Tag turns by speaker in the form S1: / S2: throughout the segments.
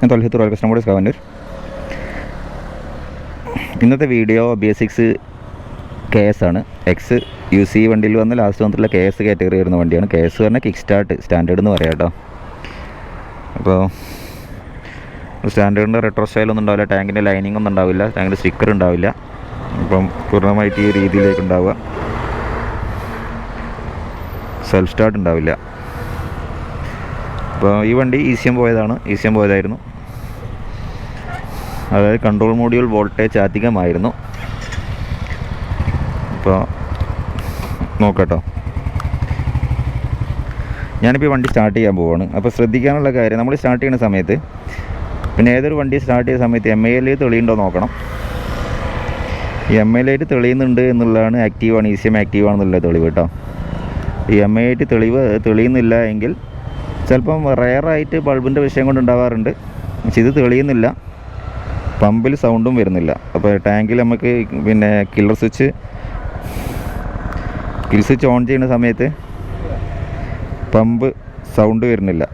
S1: ഞാൻ തൊലഹത്ത് royal customers Kavannur. ഇന്നത്തെ video BS6 KS ആണ്. എക്സ് UC വണ്ടിയിൽ വന്ന് ലാസ്റ്റ് വന്നിട്ടുള്ള KS കാറ്റഗറി വരുന്ന വണ്ടിയാണ്. KS പറഞ്ഞാൽ കിക്ക് സ്റ്റാൻഡേർഡ് എന്ന് പറയാം കേട്ടോ. അപ്പോൾ സ്റ്റാൻഡേർഡിൻ്റെ റെട്രോ സ്റ്റൈലൊന്നും ഉണ്ടാവില്ല, ടാങ്കിൻ്റെ ലൈനിങ് ഒന്നും ഉണ്ടാവില്ല, ടാങ്കിൻ്റെ സ്റ്റിക്കർ ഉണ്ടാവില്ല. അപ്പം പൂർണ്ണമായിട്ട് ഈ രീതിയിലേക്ക് ഉണ്ടാവുക. സെൽഫ് സ്റ്റാർട്ട് ഉണ്ടാവില്ല. അപ്പോൾ ഈ വണ്ടി ECM പോയതായിരുന്നു. അതായത് കൺട്രോൾ മോഡ്യൂൾ വോൾട്ടേജ് അധികമായിരുന്നു. അപ്പോൾ നോക്കട്ടോ, ഞാനിപ്പോൾ ഈ വണ്ടി സ്റ്റാർട്ട് ചെയ്യാൻ പോവുകയാണ്. അപ്പോൾ ശ്രദ്ധിക്കാനുള്ള കാര്യം, നമ്മൾ സ്റ്റാർട്ട് ചെയ്യുന്ന സമയത്ത്, പിന്നെ ഏതൊരു വണ്ടി സ്റ്റാർട്ട് ചെയ്യുന്ന സമയത്ത് MIL തെളിയുണ്ടോ നോക്കണം. ഈ MIL തെളിയുന്നുണ്ട് എന്നുള്ളതാണ് ആക്റ്റീവാണ്, ECM ആക്റ്റീവാണെന്നുള്ള തെളിവ് കേട്ടോ. ഈ MIL തെളിയുന്നില്ല എങ്കിൽ ചിലപ്പം റെയറായിട്ട് ബൾബിൻ്റെ വിഷയം കൊണ്ട് ഉണ്ടാവാറുണ്ട്. പക്ഷെ ഇത് തെളിയുന്നില്ല, പമ്പിൽ സൗണ്ടും വരുന്നില്ല. അപ്പോൾ ടാങ്കിൽ നമുക്ക് പിന്നെ കിൽ സ്വിച്ച് ഓൺ ചെയ്യുന്ന സമയത്ത് പമ്പ് സൗണ്ട് വരുന്നില്ല.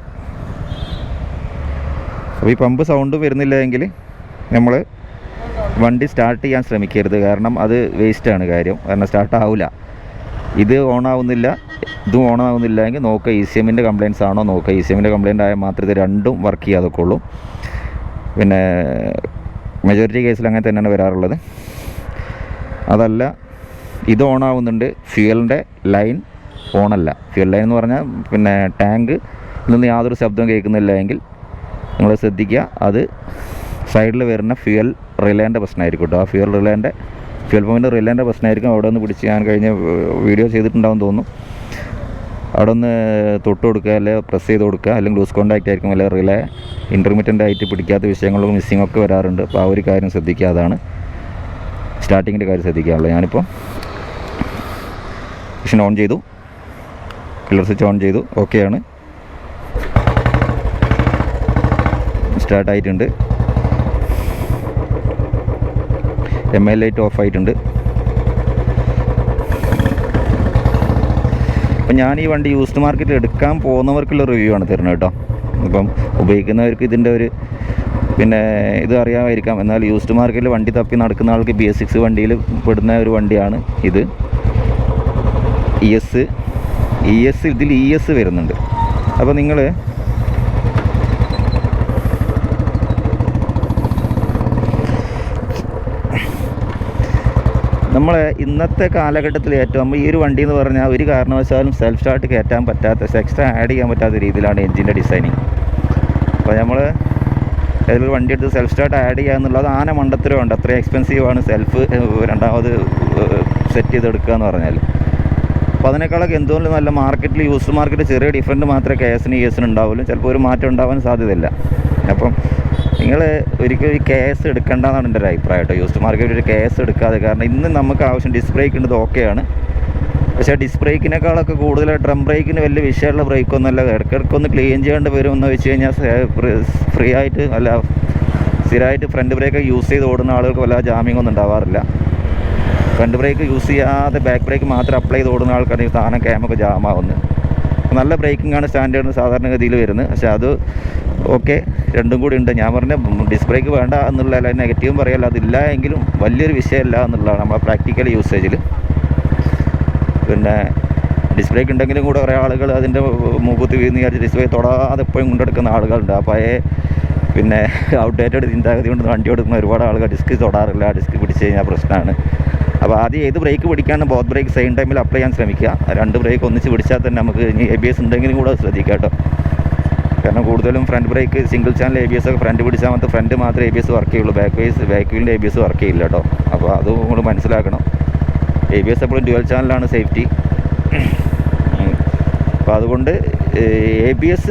S1: അപ്പോൾ ഈ പമ്പ് സൗണ്ട് വരുന്നില്ല എങ്കിൽ നമ്മൾ വണ്ടി സ്റ്റാർട്ട് ചെയ്യാൻ ശ്രമിക്കരുത്. കാരണം അത് വേസ്റ്റാണ് കാര്യം. കാരണം സ്റ്റാർട്ടാവില്ല. ഇത് ഓണാവുന്നില്ല, ഇതും ഓണാവുന്നില്ല എങ്കിൽ നോക്കുക ECMൻ്റെ കംപ്ലയിൻറ്റ്സ് ആണോ നോക്കുക. ECMൻ്റെ കംപ്ലയിൻ്റ് ആയാൽ മാത്രമേ ഇത് രണ്ടും വർക്ക് ചെയ്യാതൊക്കെ ഉള്ളൂ. പിന്നെ മെജോറിറ്റി കേസിൽ അങ്ങനെ തന്നെയാണ് വരാറുള്ളത്. അതല്ല, ഇത് ഓണാവുന്നുണ്ട്, ഫ്യൂവലിൻ്റെ ലൈൻ ഓണല്ല. ഫ്യൂവൽ ലൈൻ എന്ന് പറഞ്ഞാൽ പിന്നെ ടാങ്കിൽ നിന്ന് യാതൊരു ശബ്ദവും കേൾക്കുന്നില്ല എങ്കിൽ നിങ്ങൾ ശ്രദ്ധിക്കുക, അത് സൈഡിൽ വരുന്ന ഫ്യൂവൽ റിലേൻ്റെ പ്രശ്നമായിരിക്കും കേട്ടോ. ആ ഫ്യൂവൽ പമ്പിൻ്റെ റിലേൻ്റെ പ്രശ്നമായിരിക്കും. അവിടെ ഒന്ന് പിടിച്ച് ഞാൻ കഴിഞ്ഞ വീഡിയോ ചെയ്തിട്ടുണ്ടാവും തോന്നുന്നു. അവിടെ ഒന്ന് തൊട്ട് കൊടുക്കുക, അല്ലെങ്കിൽ പ്രസ് ചെയ്ത് കൊടുക്കുക, അല്ലെങ്കിൽ ലൂസ് കോണ്ടാക്റ്റ് ആയിരിക്കും, അല്ലെങ്കിൽ റിലേ ഇൻ്റർമീഡിയൻ്റ് ആയിട്ട് പിടിക്കാത്ത വിഷയങ്ങളും മിസ്സിംഗ് ഒക്കെ വരാറുണ്ട്. അപ്പോൾ ആ ഒരു കാര്യം ശ്രദ്ധിക്കുക. അതാണ് സ്റ്റാർട്ടിങ്ങിൻ്റെ കാര്യം ശ്രദ്ധിക്കാനുള്ളത്. ഞാനിപ്പോൾ മിഷൻ ഓൺ ചെയ്തു, കില്ലർ സ്വിച്ച് ഓൺ ചെയ്തു, ഓക്കെയാണ്, സ്റ്റാർട്ടായിട്ടുണ്ട്. MIL ലൈറ്റ് ഓഫ് ആയിട്ടുണ്ട്. അപ്പം ഞാൻ ഈ വണ്ടി യൂസ്ഡ് മാർക്കറ്റിൽ എടുക്കാൻ പോകുന്നവർക്കുള്ള റിവ്യൂ ആണ് തരുന്നത് കേട്ടോ. ഇപ്പം ഉപയോഗിക്കുന്നവർക്ക് ഇതിൻ്റെ ഒരു പിന്നെ ഇത് അറിയാമായിരിക്കാം. എന്നാൽ യൂസ്ഡ് മാർക്കറ്റിൽ വണ്ടി തപ്പി നടക്കുന്ന ആൾക്ക് BS6 വണ്ടിയിൽ പെടുന്ന ഒരു വണ്ടിയാണ് ഇത്. ഇതിൽ ES വരുന്നുണ്ട്. അപ്പോൾ നിങ്ങൾ നമ്മളെ ഇന്നത്തെ കാലഘട്ടത്തിൽ ഏറ്റവും ഈ ഒരു വണ്ടി എന്ന് പറഞ്ഞാൽ ഒരു കാരണവശാലും സെൽഫ് സ്റ്റാർട്ട് കയറ്റാൻ പറ്റാത്ത, എക്സ്ട്രാ ആഡ് ചെയ്യാൻ പറ്റാത്ത രീതിയിലാണ് എൻജിൻ്റെ ഡിസൈനിങ്. അപ്പോൾ നമ്മൾ ഏതൊരു വണ്ടി എടുത്ത് സെൽഫ് സ്റ്റാർട്ട് ആഡ് ചെയ്യുക എന്നുള്ളത് ആന മണ്ടത്തരമുണ്ട്. അത്രയും എക്സ്പെൻസീവാണ് സെൽഫ് രണ്ടാമത് സെറ്റ് ചെയ്തെടുക്കുക എന്ന് പറഞ്ഞാൽ. അപ്പോൾ അതിനേക്കാളൊക്കെ എന്തുകൊണ്ടും നല്ല മാർക്കറ്റിൽ, യൂസ്ഡ് മാർക്കറ്റ് ചെറിയ ഡിഫറൻറ്റ് മാത്രമേ KSനും ESനും ഉണ്ടാവുള്ളൂ. ചിലപ്പോൾ ഒരു മാറ്റം ഉണ്ടാവാൻ സാധ്യതയില്ല. അപ്പം നിങ്ങൾ ഒരിക്കലും ഈ KS എടുക്കേണ്ടതാണ് എൻ്റെ ഒരു അഭിപ്രായം കേട്ടോ. യൂസ്ഡ് മാർക്കറ്റിൽ ഒരു KS എടുക്കാതെ, കാരണം ഇന്ന് നമുക്ക് ആവശ്യം ഡിസ്ക് ബ്രേക്ക് ഉണ്ട്, ഓക്കെയാണ്. പക്ഷേ ഡിസ്ക് ബ്രേക്കിനേക്കാളൊക്കെ കൂടുതൽ ഡ്രം ബ്രേക്കിന് വലിയ വിഷയമുള്ള ബ്രേക്കൊന്നുമല്ല. ഇടയ്ക്കിടയ്ക്കൊന്ന് ക്ലീൻ ചെയ്യേണ്ടി വരും എന്ന് വെച്ച് കഴിഞ്ഞാൽ ഫ്രീ ആയിട്ട് അല്ല, സ്ഥിരമായിട്ട് ഫ്രണ്ട് ബ്രേക്ക് യൂസ് ചെയ്ത് ഓടുന്ന ആളുകൾക്ക് വല്ല ജാമിങ് ഒന്നും ഉണ്ടാവാറില്ല. ഫ്രണ്ട് ബ്രേക്ക് യൂസ് ചെയ്യാതെ ബാക്ക് ബ്രേക്ക് മാത്രം അപ്ലൈ ചെയ്ത് ഓടുന്ന ആൾക്കാണ് ഈ സാധനം ക്യാമൊക്കെ ജാമാവുന്നത്. നല്ല ബ്രേക്കിംഗാണ് സ്റ്റാൻഡേർഡിന് സാധാരണഗതിയിൽ വരുന്നത്. പക്ഷേ അത് ഓക്കെ, രണ്ടും കൂടി ഉണ്ട്. ഞാൻ പറഞ്ഞ ഡിസ്ക് ബ്രേക്ക് വേണ്ട എന്നുള്ളതല്ല, നെഗറ്റീവും പറയല്ല, അതില്ല എങ്കിലും വലിയൊരു വിഷയമല്ല എന്നുള്ളതാണ് നമ്മളെ പ്രാക്ടിക്കൽ യൂസേജിൽ. പിന്നെ ഡിസ്ക് ബ്രേക്ക് ഉണ്ടെങ്കിലും കൂടെ കുറേ ആളുകൾ അതിൻ്റെ മുഖത്ത് വീന്ന് വിചാരിച്ച് ഡിസ്ക് ബ്രേക്ക് തൊടാതെ എപ്പോഴും കൊണ്ടെടുക്കുന്ന ആളുകളുണ്ട്. ആ പഴയ പിന്നെ ഔട്ട്ഡേറ്റഡ് ചിന്താഗതി കൊണ്ട് വണ്ടി എടുക്കുന്ന ഒരുപാട് ആളുകൾ ഡിസ്ക് തൊടാറില്ല. ഡിസ്ക് പിടിച്ച് കഴിഞ്ഞാൽ പ്രശ്നമാണ്. അപ്പോൾ ആദ്യം ഏത് ബ്രേക്ക് പിടിക്കാനും ബോത്ത് ബ്രേക്ക് സെയിം ടൈമിൽ അപ്ലൈ ചെയ്യാൻ ശ്രമിക്കുക. രണ്ട് ബ്രേക്ക് ഒന്നിച്ച് പിടിച്ചാൽ തന്നെ നമുക്ക് ഇനി ABS ഉണ്ടെങ്കിലും കൂടെ ശ്രദ്ധിക്കുക കേട്ടോ. കാരണം കൂടുതലും front brake single channel ABS ഒക്കെ ഫ്രണ്ട് പിടിച്ചാൽ മാത്രം ഫ്രണ്ട് മാത്രമേ ABS വർക്ക് ചെയ്യുള്ളൂ, ബാക്ക് വീലിൻ്റെ ABS വർക്ക് ചെയ്യില്ല കേട്ടോ. അപ്പോൾ അതും കൂടെ മനസ്സിലാക്കണം. ABS എപ്പോഴും ഡ്യുവൽ ചാനലാണ് സേഫ്റ്റി. അപ്പോൾ അതുകൊണ്ട് ABS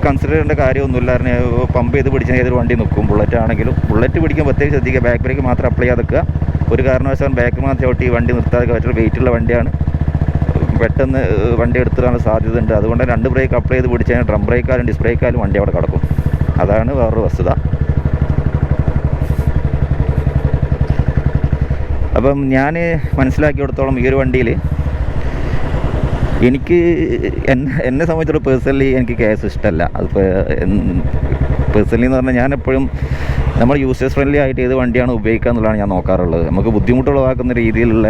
S1: കൺസിഡർ ചെയ്യേണ്ട കാര്യമൊന്നുമില്ല. പമ്പ് ചെയ്ത് പിടിച്ചാൽ ഏതൊരു വണ്ടി നിൽക്കും. ബുള്ളറ്റ് ആണെങ്കിലും ബുള്ളറ്റ് പിടിക്കാൻ പ്രത്യേകം ശ്രദ്ധിക്കുക. ബാക്ക് ബ്രേക്ക് മാത്രം അപ്ലൈ ചെയ്യാതെക്കുക. ഒരു കാരണവശാലും ബാക്ക് മാത്രം ചവിട്ടി വണ്ടി നിർത്താതെ, മറ്റൊരു വെയിറ്റുള്ള വണ്ടിയാണ്, പെട്ടെന്ന് വണ്ടി എടുത്തിടാനുള്ള സാധ്യത ഉണ്ട്. അതുകൊണ്ട് രണ്ട് ബ്രേക്ക് അപ്ലൈ ചെയ്ത് പിടിച്ച് കഴിഞ്ഞാൽ ഡ്രം ബ്രേക്കാലും ഡിസ്ക് ബ്രേക്കാലും വണ്ടി അവിടെ കിടക്കും. അതാണ് വേറൊരു വസ്തുത. അപ്പം ഞാൻ മനസ്സിലാക്കിയെടുത്തോളം ഈ ഒരു വണ്ടിയിൽ എന്നെ സംബന്ധിച്ചിടത്തോളം പേഴ്സണലി എനിക്ക് KS ഇഷ്ടമല്ല. അതിപ്പോൾ പേഴ്സണലി എന്ന് പറഞ്ഞാൽ ഞാൻ എപ്പോഴും നമ്മൾ യൂസേഴ്സ് ഫ്രണ്ട്ലി ആയിട്ട് ഏത് വണ്ടിയാണ് ഉപയോഗിക്കുക എന്നുള്ളതാണ് ഞാൻ നോക്കാറുള്ളത്. നമുക്ക് ബുദ്ധിമുട്ടുളവാക്കുന്ന രീതിയിലുള്ള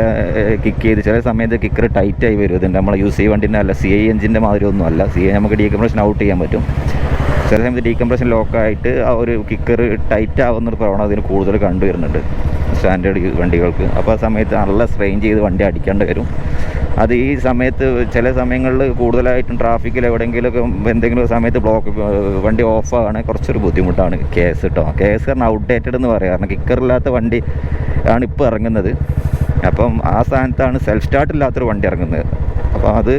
S1: കിക്ക് ചെയ്ത് ചില സമയത്ത് കിക്കർ ടൈറ്റായി വരും. ഇതിൻ്റെ നമ്മൾ യൂസ് ചെയ്യുക വണ്ടിൻ്റെ അല്ല, CI എഞ്ചിൻ്റെ മാതിരി ഒന്നും അല്ല. CI നമുക്ക് ഡീകംപ്രഷൻ ഔട്ട് ചെയ്യാൻ പറ്റും. ചില സമയത്ത് ഡീകംപ്രഷൻ ലോക്കായിട്ട് ആ ഒരു കിക്കർ ടൈറ്റ് ആവുന്നൊരു പ്രവണത ഇതിന് കൂടുതൽ കണ്ടുവരുന്നുണ്ട് സ്റ്റാൻഡേർഡ് വണ്ടികൾക്ക്. അപ്പോൾ ആ സമയത്ത് നല്ല സ്ട്രെയിൻ ചെയ്ത് വണ്ടി അടിക്കേണ്ടി വരും. അത് ഈ സമയത്ത് ചില സമയങ്ങളിൽ കൂടുതലായിട്ടും ട്രാഫിക്കിൽ എവിടെയെങ്കിലുമൊക്കെ എന്തെങ്കിലും സമയത്ത് വണ്ടി ഓഫാണ് കുറച്ചൊരു ബുദ്ധിമുട്ടാണ് കേസ് കേട്ടോ. കേസ് കാരണം ഔട്ട്ഡേറ്റഡ് എന്ന് പറയാം. കാരണം കിക്കറില്ലാത്ത വണ്ടി ആണ് ഇപ്പോൾ ഇറങ്ങുന്നത്. അപ്പം ആ സ്ഥാനത്താണ് സെൽഫ് സ്റ്റാർട്ട് ഇല്ലാത്തൊരു വണ്ടി ഇറങ്ങുന്നത്. അപ്പോൾ അത്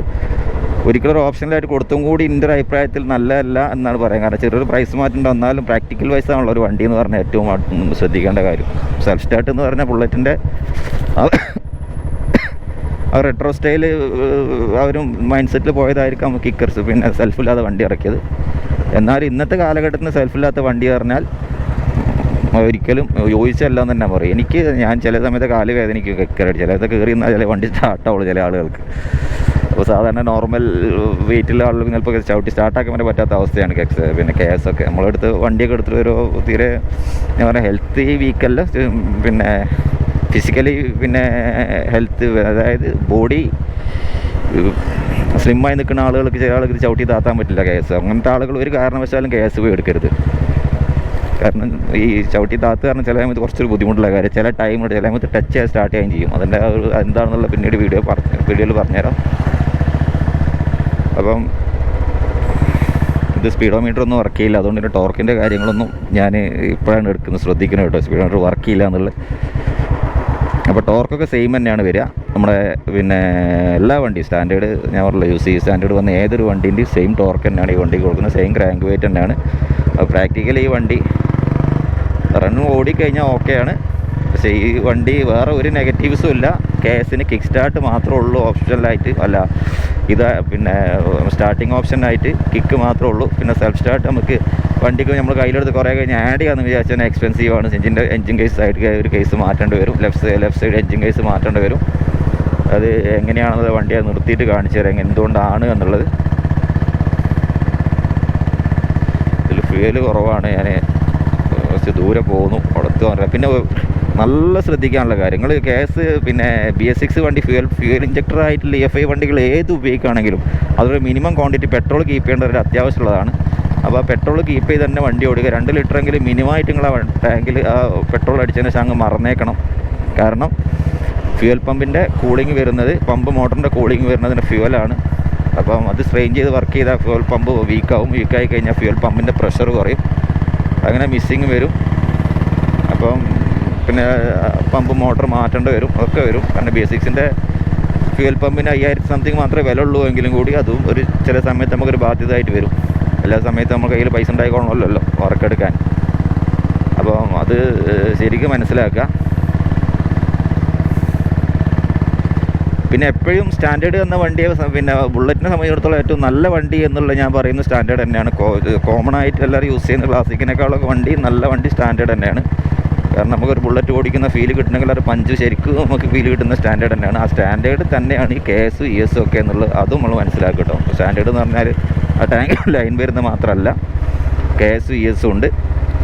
S1: ഒരിക്കലും ഒരു ഓപ്ഷനിലായിട്ട് കൊടുത്തും കൂടി എൻ്റെ ഒരു അഭിപ്രായത്തിൽ നല്ലതല്ല എന്നാണ് പറയാൻ. കാരണം ചെറിയൊരു പ്രൈസ് മാറ്റം വന്നാലും പ്രാക്ടിക്കൽ വൈസ് ആണുള്ള ഒരു വണ്ടി എന്ന് പറഞ്ഞാൽ ഏറ്റവും ശ്രദ്ധിക്കേണ്ട കാര്യം. സെൽഫ് സ്റ്റാർട്ട് എന്ന് പറഞ്ഞാൽ ബുള്ളറ്റിൻ്റെ ആ റെട്രോ സ്റ്റൈൽ അവരും മൈൻഡ് സെറ്റിൽ പോയതായിരിക്കാം കിക്കർസ് പിന്നെ സെൽഫില്ലാതെ വണ്ടി ഇറക്കിയത്. എന്നാൽ ഇന്നത്തെ കാലഘട്ടത്തിന് സെൽഫില്ലാത്ത വണ്ടി പറഞ്ഞാൽ ഒരിക്കലും യോജിച്ചല്ല എന്ന് തന്നെ പറയും. ഞാൻ ചില സമയത്ത് കാല് വേദനിക്കും കിക്കറടി. ചിലത് കയറി നിന്നാൽ ചില വണ്ടി സ്റ്റാർട്ടാവുള്ളൂ ചില ആളുകൾക്ക്. അപ്പോൾ സാധാരണ നോർമൽ വെയിറ്റുള്ള ആളുകൾക്ക് ചിലപ്പോൾ ചവിട്ടി സ്റ്റാർട്ടാക്കാൻ വേണ്ടി പറ്റാത്ത അവസ്ഥയാണ് പിന്നെ KS ഒക്കെ. നമ്മളെടുത്ത് വണ്ടിയൊക്കെ എടുത്തിട്ട് ഒരു തീരെ ഞാൻ പറഞ്ഞാൽ ഹെൽത്ത് വീക്കല്ല, പിന്നെ ഫിസിക്കലി പിന്നെ ഹെൽത്ത്, അതായത് ബോഡി സ്ലിമ്മായി നിൽക്കുന്ന ആളുകൾക്ക് ചില ആളുകൾക്ക് ചവിട്ടി താത്താൻ പറ്റില്ല KS. അങ്ങനത്തെ ആളുകൾ ഒരു കാരണവശാലും KS പോയി എടുക്കരുത്. കാരണം ഈ ചവിട്ടി താത്ത് കാരണം ചില സമയത്ത് കുറച്ചൊരു ബുദ്ധിമുട്ടുള്ള കാര്യം. ചില ടൈമിൽ ചില സമയത്ത് ടച്ച് ചെയ്യാൻ സ്റ്റാർട്ട് ചെയ്യാൻ ചെയ്യും. അതിൻ്റെ ഒരു എന്താണെന്നുള്ള പിന്നീട് വീഡിയോയിൽ പറഞ്ഞുതരാം. അപ്പം ഇത് സ്പീഡോമീറ്റർ ഒന്നും വർക്ക് ചെയ്യില്ല. അതുകൊണ്ട് തന്നെ ടോർക്കിൻ്റെ കാര്യങ്ങളൊന്നും ഞാൻ ഇപ്പോഴാണ് എടുക്കുന്നത്, ശ്രദ്ധിക്കണം കേട്ടോ. സ്പീഡോമീറ്റർ വർക്ക് ചെയ്യില്ല എന്നുള്ളത്. അപ്പോൾ ടോർക്കൊക്കെ സെയിം തന്നെയാണ് വരിക. നമ്മുടെ പിന്നെ എല്ലാ വണ്ടിയും സ്റ്റാൻഡേർഡ് ഞാൻ പറഞ്ഞില്ല, UC സ്റ്റാൻഡേർഡ് വന്ന ഏതൊരു വണ്ടീൻ്റെയും സെയിം ടോർക്ക് തന്നെയാണ് ഈ വണ്ടിക്ക് കൊടുക്കുന്നത്. സെയിം ക്രാങ്ക് വെയിറ്റ് തന്നെയാണ്. അപ്പോൾ പ്രാക്ടിക്കലി ഈ വണ്ടി റണ്ണ് ഓടിക്കഴിഞ്ഞാൽ ഓക്കെയാണ്. പക്ഷേ ഈ വണ്ടി വേറെ ഒരു നെഗറ്റീവ്സും ഇല്ല. KSന് കിക്ക് സ്റ്റാർട്ട് മാത്രമേ ഉള്ളൂ ഓപ്ഷനിലായിട്ട്. അല്ല, ഇത് പിന്നെ സ്റ്റാർട്ടിങ് ഓപ്ഷനായിട്ട് കിക്ക് മാത്രമേ ഉള്ളൂ. പിന്നെ സെൽഫ് സ്റ്റാർട്ട് നമുക്ക് വണ്ടിക്ക് നമ്മൾ കയ്യിലെടുത്ത് കുറേ കഴിഞ്ഞ് ആഡ് ചെയ്യാമെന്ന് വിചാരിച്ചാൽ എക്സ്പെൻസീവ് ആണ്. എഞ്ചിൻ കേസ് സൈഡ് ഒരു കേസ് മാറ്റേണ്ടി വരും. ലെഫ്റ്റ് സൈഡ് എഞ്ചിൻ കേസ് മാറ്റേണ്ടി വരും. അത് എങ്ങനെയാണെന്നത് വണ്ടി അത് നിർത്തിയിട്ട് കാണിച്ചു തരാം എന്തുകൊണ്ടാണ് എന്നുള്ളത്. ഇതിൽ ഫ്യൂവൽ കുറവാണ്. ഞാൻ കുറച്ച് ദൂരെ പോകുന്നു, അടുത്ത് പറയാം. പിന്നെ നല്ല ശ്രദ്ധിക്കാനുള്ള കാര്യങ്ങൾ KS പിന്നെ BS6 വണ്ടി ഫ്യൂവൽ ഇഞ്ചക്ടർ ആയിട്ടുള്ള EFI വണ്ടികൾ ഏത് ഉപയോഗിക്കുകയാണെങ്കിലും അതൊരു മിനിമം ക്വാണ്ടിറ്റി പെട്രോൾ കീപ്പ് ചെയ്യേണ്ട ഒരു അത്യാവശ്യമുള്ളതാണ്. അപ്പോൾ ആ പെട്രോൾ കീപ്പ് ചെയ്ത് തന്നെ വണ്ടി ഓടുക. 2 ലിറ്ററെങ്കിലും മിനിമമായിട്ട് നിങ്ങൾ ടാങ്കിൽ ആ പെട്രോൾ അടിച്ചതിന് ശേഷം അങ്ങ് മറന്നേക്കണം. കാരണം ഫ്യൂവൽ പമ്പിൻ്റെ കൂളിംഗ് വരുന്നത്, പമ്പ് മോട്ടറിൻ്റെ കൂളിംഗ് വരുന്നതിന് ഫ്യൂവലാണ്. അപ്പം അത് സ്ട്രെയിൻ ചെയ്ത് വർക്ക് ചെയ്താൽ ഫ്യൂവൽ പമ്പ് വീക്കായി കഴിഞ്ഞാൽ ഫ്യൂവൽ പമ്പിൻ്റെ പ്രഷർ കുറയും. അങ്ങനെ മിസ്സിങ് വരും. അപ്പം പിന്നെ പമ്പ് മോട്ടർ മാറ്റേണ്ടി വരും, ഒക്കെ വരും. കാരണം BS6ൻ്റെ ഫ്യൂവൽ പമ്പിന് 5000 സംതിങ് മാത്രമേ വില ഉള്ളൂ എങ്കിലും കൂടി അതും ഒരു ചില സമയത്ത് നമുക്കൊരു ബാധ്യതയായിട്ട് വരും. എല്ലാ സമയത്തും നമ്മുടെ കയ്യിൽ പൈസ ഉണ്ടായിക്കോളണമല്ലോ വർക്കെടുക്കാൻ. അപ്പം അത് ശരിക്കും മനസ്സിലാക്കുക. പിന്നെ എപ്പോഴും സ്റ്റാൻഡേർഡ് എന്ന വണ്ടിയെ പിന്നെ ബുള്ളറ്റിനെ സംബന്ധിച്ചിടത്തോളം ഏറ്റവും നല്ല വണ്ടി എന്നുള്ള ഞാൻ പറയുന്നത് സ്റ്റാൻഡേർഡ് തന്നെയാണ്. കോമൺ ആയിട്ട് എല്ലാവരും യൂസ് ചെയ്യുന്ന ക്ലാസിക്കിനേക്കാളൊക്കെ വണ്ടി നല്ല വണ്ടി സ്റ്റാൻഡേർഡ് തന്നെയാണ്. കാരണം നമുക്കൊരു ബുള്ളറ്റ് ഓടിക്കുന്ന ഫീൽ കിട്ടണമെങ്കിൽ ഒരു പഞ്ച് ശരിക്കും നമുക്ക് ഫീൽ കിട്ടുന്ന സ്റ്റാൻഡേർഡ് തന്നെയാണ്. ആ സ്റ്റാൻഡേർഡ് തന്നെയാണ് ഈ KS ES ഒക്കെ എന്നുള്ളത് അതും നമ്മൾ മനസ്സിലാക്കുക കേട്ടോ. സ്റ്റാൻഡേർഡ് എന്ന് പറഞ്ഞാൽ ആ ടാങ്ക് ലൈൻ വരുന്നത് മാത്രമല്ല, KS ES ഉണ്ട്.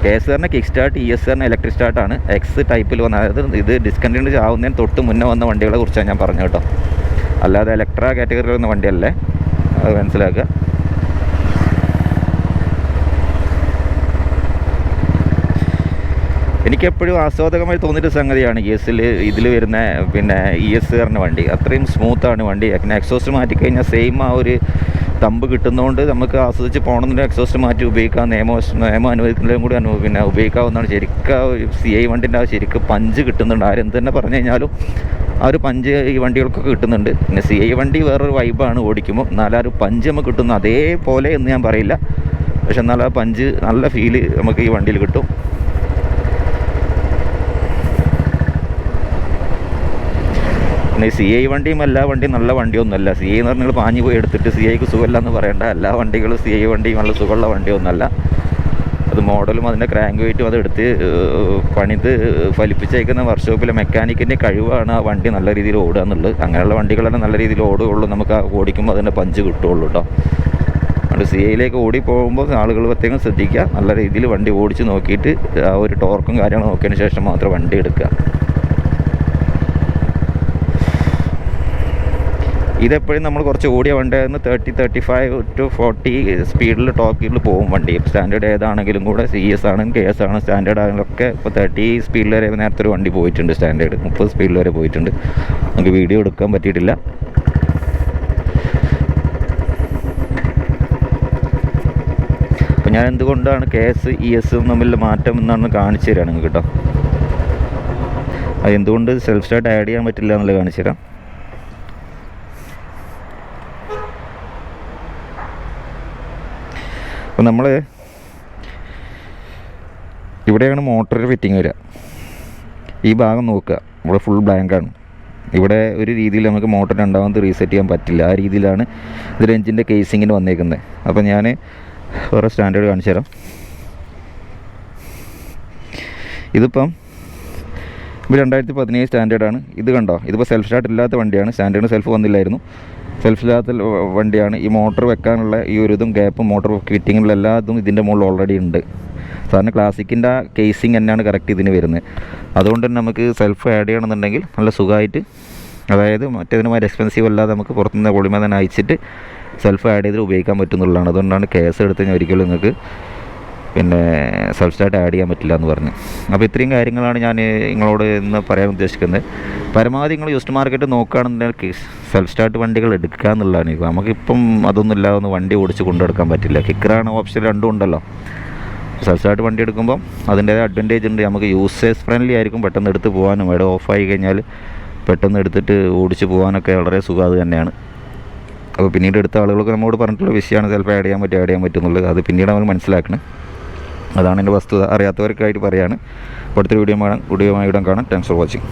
S1: KS പറഞ്ഞാൽ കിക്ക് സ്റ്റാർട്ട്, ES പറഞ്ഞാൽ ഇലക്ട്രിക് സ്റ്റാർട്ടാണ്. X ടൈപ്പിൽ വന്ന, അതായത് ഇത് ഡിസ്കണ്ടിന്യൂസ് ആവുന്നതിന് തൊട്ട് മുന്നേ വന്ന വണ്ടികളെ കുറിച്ചാണ് ഞാൻ പറഞ്ഞു കേട്ടോ. അല്ലാതെ ഇലക്ട്ര കാറ്റഗറിയിൽ വന്ന വണ്ടിയല്ലേ, അത് മനസ്സിലാക്കുക. എനിക്കെപ്പോഴും ആസ്വാദകമായി തോന്നിയൊരു സംഗതിയാണ് ഇതിൽ വരുന്ന പിന്നെ ES പറഞ്ഞ വണ്ടി. അത്രയും സ്മൂത്താണ് വണ്ടി. പിന്നെ എക്സോസ്റ്റ് മാറ്റിക്കഴിഞ്ഞാൽ സെയിം ആ ഒരു തമ്പ് കിട്ടുന്നതുകൊണ്ട് നമുക്ക് ആസ്വദിച്ച് പോകണമെന്നുണ്ടെങ്കിൽ എക്സോസ്റ്റ് മാറ്റി ഉപയോഗിക്കാം. നിയമം അനുവദിക്കുന്നതും കൂടി പിന്നെ ഉപയോഗിക്കാവുന്നതാണ്. ശരിക്കും CI വണ്ടിൻ്റെ ആ ശരിക്കും പഞ്ച് കിട്ടുന്നുണ്ട്. ആരെന്ത് തന്നെ പറഞ്ഞു കഴിഞ്ഞാലും ആ ഒരു പഞ്ച് ഈ വണ്ടികൾക്കൊക്കെ കിട്ടുന്നുണ്ട്. പിന്നെ CI വണ്ടി വേറൊരു വൈബാണ് ഓടിക്കുമ്പോൾ. എന്നാൽ ആ ഒരു പഞ്ച് നമുക്ക് കിട്ടുന്നു അതേപോലെ എന്ന് ഞാൻ പറയില്ല, പക്ഷെ എന്നാൽ ആ പഞ്ച് നല്ല ഫീല് നമുക്ക് ഈ വണ്ടിയിൽ കിട്ടും. പിന്നെ CI വണ്ടിയും എല്ലാ വണ്ടിയും നല്ല വണ്ടിയൊന്നുമല്ല. CI എന്ന് പറഞ്ഞാൽ പാഞ്ഞു പോയി എടുത്തിട്ട് CIക്ക് സുഖമല്ല എന്ന് പറയേണ്ട. എല്ലാ വണ്ടികളും CI വണ്ടിയും നല്ല സുഖമുള്ള വണ്ടിയൊന്നുമല്ല. അത് മോഡലും അതിൻ്റെ ക്രാങ്ക് വെയിറ്റും അതെടുത്ത് പണിത് ഫലിപ്പിച്ചേക്കുന്ന വർക്ക്ഷോപ്പിലെ മെക്കാനിക്കിൻ്റെ കഴിവാണ് ആ വണ്ടി നല്ല രീതിയിൽ ഓടുക എന്നുള്ളത്. അങ്ങനെയുള്ള വണ്ടികളെല്ലാം നല്ല രീതിയിൽ ഓടുകയുള്ളൂ, നമുക്ക് ആ ഓടിക്കുമ്പോൾ അതിൻ്റെ പഞ്ച് കിട്ടുകയുള്ളൂ കേട്ടോ. അതുകൊണ്ട് സി ഐയിലേക്ക് ഓടി പോകുമ്പോൾ ആളുകൾ പ്രത്യേകം ശ്രദ്ധിക്കുക, നല്ല രീതിയിൽ വണ്ടി ഓടിച്ച് നോക്കിയിട്ട് ആ ഒരു ടോർക്കും കാര്യങ്ങളും നോക്കിയതിന് ശേഷം മാത്രം വണ്ടി എടുക്കുക. ഇതെപ്പോഴും നമ്മൾ കുറച്ച് ഓടിയ വണ്ടിയായിരുന്നു 35 to 40 സ്പീഡിൽ ടോപ്പ് ഗിയറിൽ പോകും വണ്ടി. സ്റ്റാൻഡേർഡ് ഏതാണെങ്കിലും കൂടെ CS ആണെങ്കിലും KS ആണ് സ്റ്റാൻഡേർഡ് ആണെങ്കിലൊക്കെ ഇപ്പോൾ 30 സ്പീഡിൽ വരെ നേരത്തെ ഒരു വണ്ടി പോയിട്ടുണ്ട്. സ്റ്റാൻഡേർഡ് 30 സ്പീഡിൽ വരെ പോയിട്ടുണ്ട്. നമുക്ക് വീഡിയോ എടുക്കാൻ പറ്റിയിട്ടില്ല. അപ്പോൾ ഞാൻ എന്തുകൊണ്ടാണ് KS ES തമ്മിലുള്ള മാറ്റം എന്നാണ് കാണിച്ചു തരാം നിങ്ങൾക്ക് കേട്ടോ. അത് എന്തുകൊണ്ട് സെൽഫ് സ്റ്റാർട്ട് ആഡ് ചെയ്യാൻ പറ്റില്ല എന്നുള്ളത് കാണിച്ചു തരാം. അപ്പോൾ നമ്മൾ ഇവിടെയാണ് മോട്ടർ ഫിറ്റിങ് വരിക. ഈ ഭാഗം നോക്കുക, ഇവിടെ ഫുൾ ബ്ലാങ്കാണ്. ഇവിടെ ഒരു രീതിയിൽ നമുക്ക് മോട്ടർ രണ്ടാമത് റീസെറ്റ് ചെയ്യാൻ പറ്റില്ല. ആ രീതിയിലാണ് ഇതിൽ എഞ്ചിൻ്റെ കേസിങ്ങിന് വന്നേക്കുന്നത്. അപ്പോൾ ഞാൻ വേറെ സ്റ്റാൻഡേർഡ് കാണിച്ചു തരാം. ഇതിപ്പം ഇപ്പോൾ 2017 സ്റ്റാൻഡേർഡാണ്. ഇത് കണ്ടോ, ഇതിപ്പോൾ സെൽഫ് സ്റ്റാർട്ട് ഇല്ലാത്ത വണ്ടിയാണ്. സ്റ്റാൻഡേർഡിന് സെൽഫ് വന്നില്ലായിരുന്നു. സെൽഫ് ഇല്ലാത്ത വണ്ടിയാണ്. ഈ മോട്ടർ വെക്കാനുള്ള ഈ ഒരു ഇതും ഗ്യാപ്പും മോട്ടർ ഫിറ്റിങ്ങിലുള്ള എല്ലാ ഇതും ഇതിൻ്റെ മുകളിൽ ഓൾറെഡി ഉണ്ട്. സാറിന് ക്ലാസിക്കിൻ്റെ കേസിങ് തന്നെയാണ് കറക്റ്റ് ഇതിന് വരുന്നത്. അതുകൊണ്ട് തന്നെ നമുക്ക് സെൽഫ് ആഡ് ചെയ്യണമെന്നുണ്ടെങ്കിൽ നല്ല സുഖമായിട്ട്, അതായത് മറ്റേതിനുമാതിരി എക്സ്പെൻസീവ് അല്ലാതെ നമുക്ക് പുറത്തുനിന്ന് പൊളിമ തന്നെ അയച്ചിട്ട് സെൽഫ് ആഡ് ചെയ്തിട്ട് ഉപയോഗിക്കാൻ പറ്റുന്നുള്ളതാണ്. അതുകൊണ്ടാണ് കേസ് എടുത്ത് കഴിഞ്ഞാൽ ഒരിക്കലും നിങ്ങൾക്ക് പിന്നെ സെൽഫ് സ്റ്റാർട്ട് ആഡ് ചെയ്യാൻ പറ്റില്ല എന്ന് പറഞ്ഞു. അപ്പോൾ ഇത്രയും കാര്യങ്ങളാണ് ഞാൻ നിങ്ങളോട് ഇന്ന് പറയാൻ ഉദ്ദേശിക്കുന്നത്. പരമാവധി നിങ്ങൾ യൂസ്ഡ് മാർക്കറ്റ് നോക്കുകയാണെന്നുണ്ടെങ്കിൽ സെൽഫ് സ്റ്റാർട്ട് വണ്ടികൾ എടുക്കുക എന്നുള്ളതാണ്. നമുക്കിപ്പം അതൊന്നും ഇല്ലാതെ ഒന്ന് വണ്ടി ഓടിച്ച് കൊണ്ടെടുക്കാൻ പറ്റില്ല. കിക്കറാണ് ഓപ്ഷൻ, രണ്ടും ഉണ്ടല്ലോ. സെൽഫ് സ്റ്റാർട്ട് വണ്ടി എടുക്കുമ്പം അതിൻ്റേതായ അഡ്വാൻറ്റേജ് ഉണ്ട്. നമുക്ക് യൂസേഴ്സ് ഫ്രണ്ട്ലി ആയിരിക്കും. പെട്ടെന്ന് എടുത്ത് പോകാനും ഇവിടെ ഓഫായി കഴിഞ്ഞാൽ പെട്ടെന്ന് എടുത്തിട്ട് ഓടിച്ച് പോകാനൊക്കെ വളരെ സുഖം അത് തന്നെയാണ്. അപ്പോൾ പിന്നീട് എടുത്ത ആളുകൾക്ക് നമ്മോട് പറഞ്ഞിട്ടുള്ള വിഷയമാണ് സെൽഫ് ആഡ് ചെയ്യാൻ പറ്റും എന്നുള്ളത്. അത് പിന്നീട് നമ്മൾ മനസ്സിലാക്കണം. അതാണ് എൻ്റെ വസ്തുത. അറിയാത്തവർക്കായിട്ട് പറയാണ്. അപ്പോൾ അടുത്തൊരു വീഡിയോ കാണാം. വീഡിയോ കാണാം. Thanks for watching.